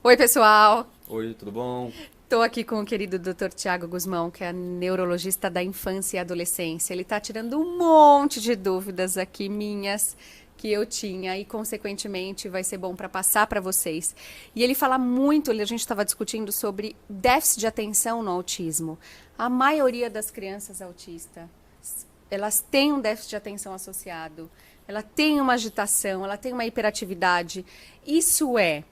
Oi, pessoal! Oi, tudo bom? Estou aqui com o querido Dr. Tiago Guzmão, que é neurologista da infância e adolescência. Ele está tirando um monte de dúvidas aqui minhas que eu tinha e, consequentemente, vai ser bom para passar para vocês. E ele fala muito, a gente estava discutindo sobre déficit de atenção no autismo. A maioria das crianças autistas, elas têm um déficit de atenção associado, ela tem uma agitação, ela tem uma hiperatividade. Isso é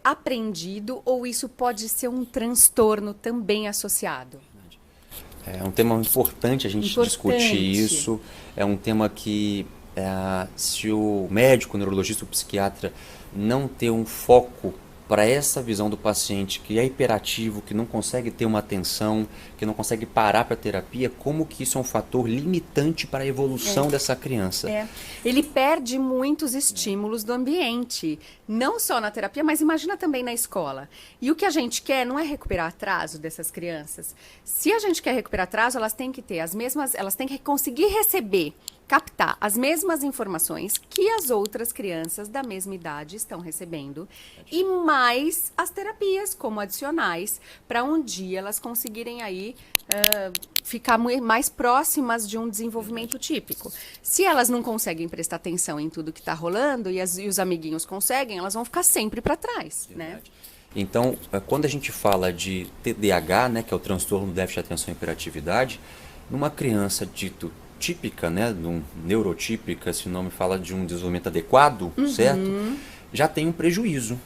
aprendido ou isso pode ser um transtorno também associado? É um tema importante a gente discutir Importante. isso. É um tema que, se o médico, o neurologista, o psiquiatra não ter um foco para essa visão do paciente que é hiperativo, que não consegue ter uma atenção, que não consegue parar para a terapia, como que isso é um fator limitante para a evolução dessa criança? É. Ele perde muitos estímulos do ambiente, não só na terapia, mas imagina também na escola. E o que a gente quer não é recuperar atraso dessas crianças. Se a gente quer recuperar atraso, elas têm que ter as mesmas, elas têm que conseguir receber, captar as mesmas informações que as outras crianças da mesma idade estão recebendo e mais as terapias como adicionais para um dia elas conseguirem aí ficar mais próximas de um desenvolvimento típico. Se elas não conseguem prestar atenção em tudo que está rolando e os amiguinhos conseguem, elas vão ficar sempre para trás, né? Verdade. Então, quando a gente fala de TDAH, né, que é o transtorno do déficit de atenção e hiperatividade, numa criança dito típica, né, neurotípica, esse nome fala de um desenvolvimento adequado, certo? Já tem um prejuízo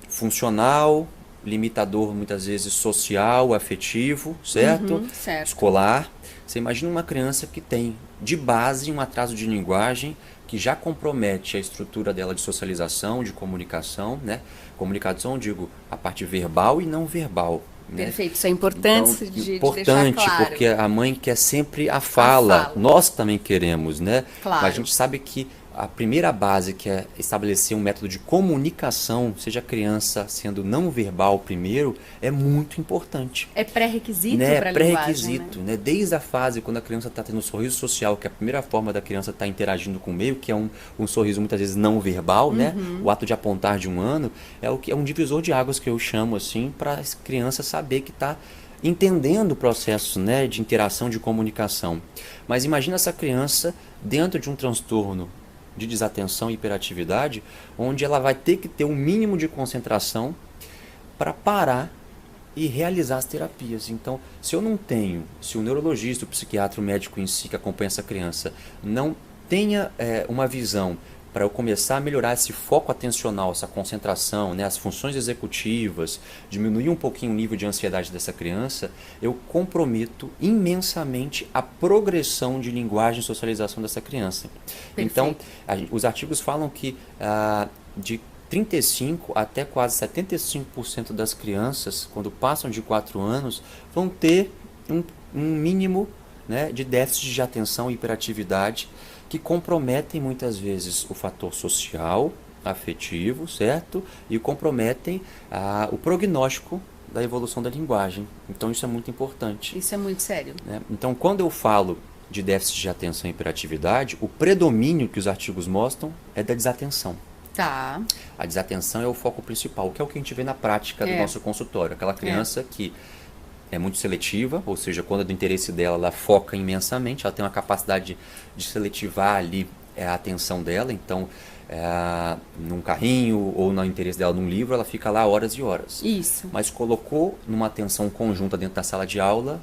funcional, limitador muitas vezes social, afetivo, certo? Certo. Escolar. Você imagina uma criança que tem de base um atraso de linguagem que já compromete a estrutura dela de socialização, de comunicação, né? Comunicação, digo, a parte verbal e não verbal, né? Perfeito, isso é Então, importante de deixar importante, claro. porque a mãe quer sempre a A fala, fala, nós também queremos, né? Mas a claro. gente sabe que a primeira base, que é estabelecer um método de comunicação, seja a criança sendo não verbal primeiro, é muito importante. É pré-requisito Né? para a linguagem, né? Pré-requisito, né? Desde a fase quando a criança está tendo um sorriso social, que é a primeira forma da criança estar interagindo com o meio, que é um sorriso muitas vezes não verbal, né? O ato de apontar de um ano, é o que é um divisor de águas que eu chamo assim, para a criança saber que está entendendo o processo, né, de interação, de comunicação. Mas imagina essa criança dentro de um transtorno de desatenção e hiperatividade, onde ela vai ter que ter um mínimo de concentração para parar e realizar as terapias. Então, se eu não tenho, se o neurologista, o psiquiatra, o médico em si que acompanha essa criança não tenha uma visão para eu começar a melhorar esse foco atencional, essa concentração, né, as funções executivas, diminuir um pouquinho o nível de ansiedade dessa criança, eu comprometo imensamente a progressão de linguagem e socialização dessa criança. Então, Perfeito. os artigos falam que de 35 até quase 75% das crianças, quando passam de 4 anos, vão ter um mínimo, né, de déficit de atenção e hiperatividade que comprometem muitas vezes o fator social, afetivo, certo? E comprometem o prognóstico da evolução da linguagem. Então isso é muito importante, Isso é muito sério. né? Então quando eu falo de déficit de atenção e hiperatividade, o predomínio que os artigos mostram é da desatenção. Tá. A desatenção é o foco principal, que é o que a gente vê na prática do nosso consultório. Aquela criança que é muito seletiva, ou seja, quando é do interesse dela, ela foca imensamente, ela tem uma capacidade de seletivar ali a atenção dela, então num carrinho ou no interesse dela num livro, ela fica lá horas e horas. Isso. Mas colocou numa atenção conjunta dentro da sala de aula,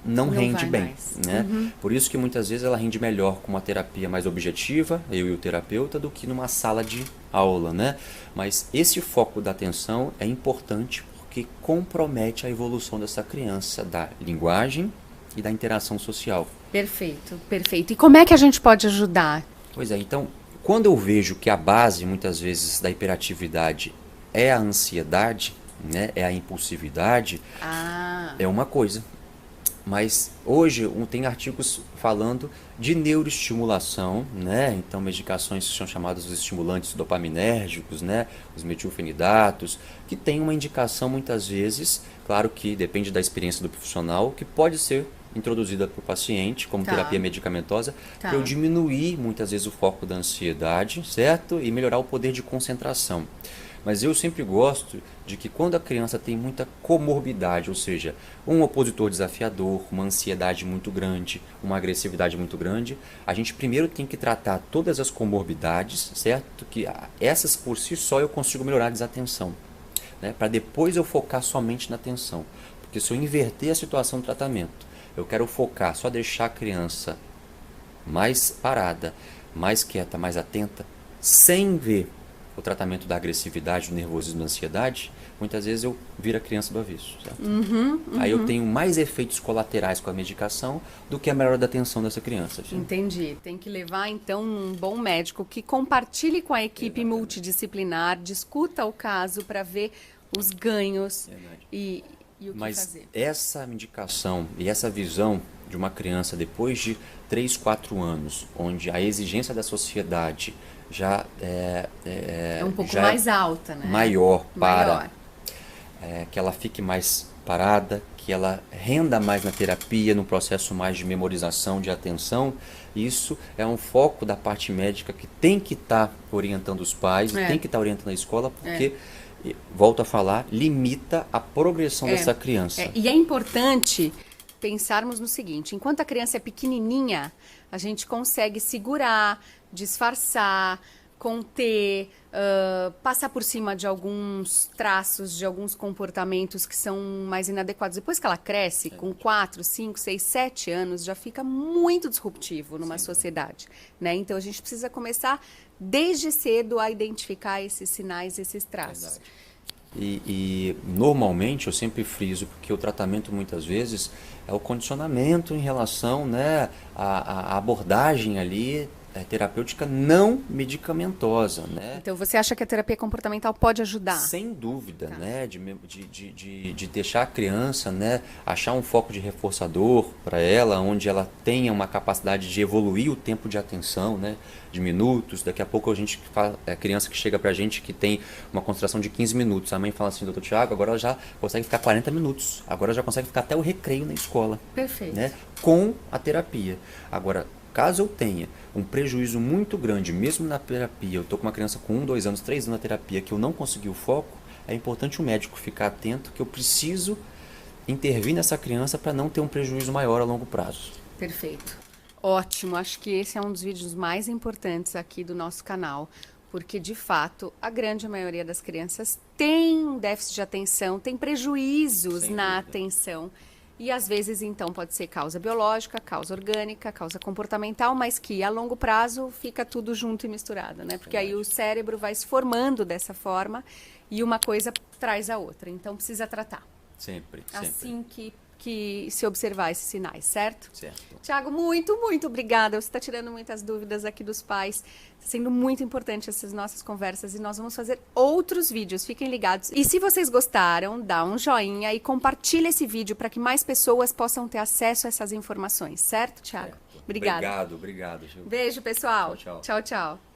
não Não rende vai bem, mais. né? Por isso que muitas vezes ela rende melhor com uma terapia mais objetiva, eu e o terapeuta, do que numa sala de aula, né? Mas esse foco da atenção é importante porque compromete a evolução dessa criança, da linguagem e da interação social. Perfeito, perfeito. E como é que a gente pode ajudar? Pois é, então, quando eu vejo que a base, muitas vezes, da hiperatividade é a ansiedade, né, é a impulsividade, Ah, é uma coisa. Mas hoje tem artigos falando de neuroestimulação, né? Então medicações que são chamadas os estimulantes dopaminérgicos, né? Os metilfenidatos, que tem uma indicação muitas vezes, claro que depende da experiência do profissional, que pode ser introduzida para o paciente como tá, terapia medicamentosa, tá. para eu diminuir muitas vezes o foco da ansiedade, certo? E melhorar o poder de concentração. Mas eu sempre gosto de que quando a criança tem muita comorbidade, ou seja, um opositor desafiador, uma ansiedade muito grande, uma agressividade muito grande, a gente primeiro tem que tratar todas as comorbidades, certo? Que essas por si só eu consigo melhorar a desatenção, né? Para depois eu focar somente na atenção. Porque se eu inverter a situação do tratamento, eu quero focar, só deixar a criança mais parada, mais quieta, mais atenta, sem ver o tratamento da agressividade, do nervosismo, da ansiedade, muitas vezes eu viro a criança do avesso. Certo? Aí eu tenho mais efeitos colaterais com a medicação do que a melhora da atenção dessa criança. Certo? Entendi. Tem que levar, então, um bom médico que compartilhe com a equipe multidisciplinar, discuta o caso para ver os ganhos e o que fazer. Mas essa indicação e essa visão de uma criança depois de 3, 4 anos, onde a exigência da sociedade já é um pouco mais alta, né? Maior para que ela fique mais parada, que ela renda mais na terapia, no processo mais de memorização, de atenção. Isso é um foco da parte médica que tem que estar orientando os pais, tem que estar orientando a escola, porque, volto a falar, limita a progressão dessa criança. E é importante pensarmos no seguinte: enquanto a criança é pequenininha, a gente consegue segurar, disfarçar, conter, passar por cima de alguns traços, de alguns comportamentos que são mais inadequados. Depois que ela cresce, com 4, 5, 6, 7 anos, já fica muito disruptivo numa sociedade, né? Então a gente precisa começar desde cedo a identificar esses sinais, esses traços. E normalmente eu sempre friso, porque o tratamento muitas vezes é o condicionamento em relação, né, à abordagem ali terapêutica não medicamentosa, né? Então você acha que a terapia comportamental pode ajudar? Sem dúvida, né? De deixar a criança, né, achar um foco de reforçador para ela, onde ela tenha uma capacidade de evoluir o tempo de atenção, né? De minutos. Daqui a pouco a gente fala, criança que chega pra gente que tem uma concentração de 15 minutos. A mãe fala assim: doutor Tiago, agora ela já consegue ficar 40 minutos. Agora ela já consegue ficar até o recreio na escola. Perfeito. Né? Com a terapia. Agora, caso eu tenha um prejuízo muito grande, mesmo na terapia, eu estou com uma criança com 1, 2 anos, 3 anos na terapia, que eu não consegui o foco, é importante o médico ficar atento que eu preciso intervir nessa criança para não ter um prejuízo maior a longo prazo. Perfeito. Ótimo. Acho que esse é um dos vídeos mais importantes aqui do nosso canal, porque, de fato, a grande maioria das crianças tem um déficit de atenção, tem prejuízos na atenção. E às vezes, então, pode ser causa biológica, causa orgânica, causa comportamental, mas que a longo prazo fica tudo junto e misturado, né? Porque aí o cérebro vai se formando dessa forma e uma coisa traz a outra. Então, precisa tratar. Sempre. Assim que se observar esses sinais, certo? Certo. Tiago, muito, muito obrigada. Você está tirando muitas dúvidas aqui dos pais. Está sendo muito importante essas nossas conversas e nós vamos fazer outros vídeos. Fiquem ligados. E se vocês gostaram, dá um joinha e compartilha esse vídeo para que mais pessoas possam ter acesso a essas informações, certo, Tiago? Obrigada. Obrigado. Beijo, pessoal. Tchau, tchau. Tchau, tchau.